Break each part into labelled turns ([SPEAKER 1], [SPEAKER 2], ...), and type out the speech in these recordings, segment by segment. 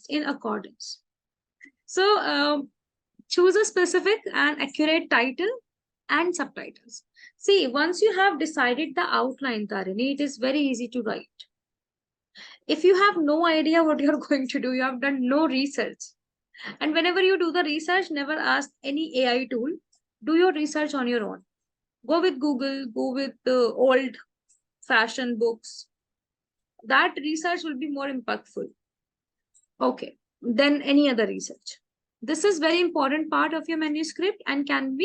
[SPEAKER 1] in accordance. So choose a specific and accurate title and subtitles. See, once you have decided the outline, Tarini, it is very easy to write. If you have no idea what you're going to do, you have done no research. And whenever you do the research, never ask any AI tool. Do your research on your own. Go with Google, go with the old fashioned books. That research will be more impactful. Okay, then any other research. This is very important part of your manuscript and can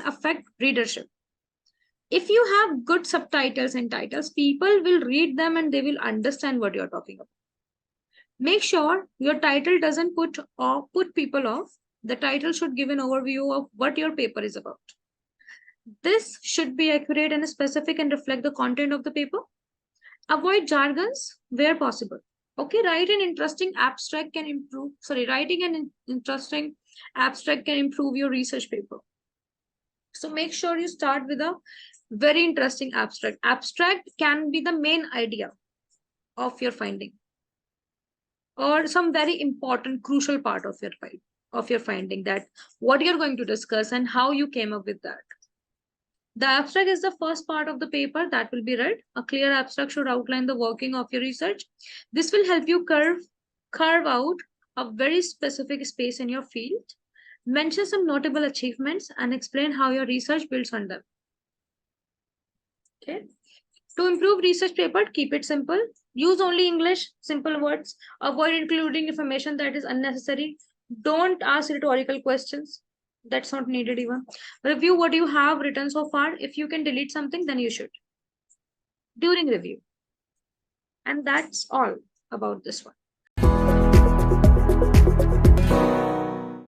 [SPEAKER 1] affect readership. If you have good subtitles and titles, people will read them and they will understand what you're talking about. Make sure your title doesn't put people off. The title should give an overview of what your paper is about. This should be accurate and specific and reflect the content of the paper. Avoid jargons where possible. Okay, writing an interesting abstract can improve your research paper. So make sure you start with a very interesting abstract. Abstract can be the main idea of your finding or some very important, crucial part of your finding, that what you're going to discuss and how you came up with that. The abstract is the first part of the paper that will be read. A clear abstract should outline the working of your research. This will help you carve out a very specific space in your field. Mention some notable achievements and explain how your research builds on them. Okay. To improve research paper, keep it simple. Use only English, simple words. Avoid including information that is unnecessary. Don't ask rhetorical questions. That's not needed even. Review what you have written so far. If you can delete something, then you should. During review. And that's all about this one.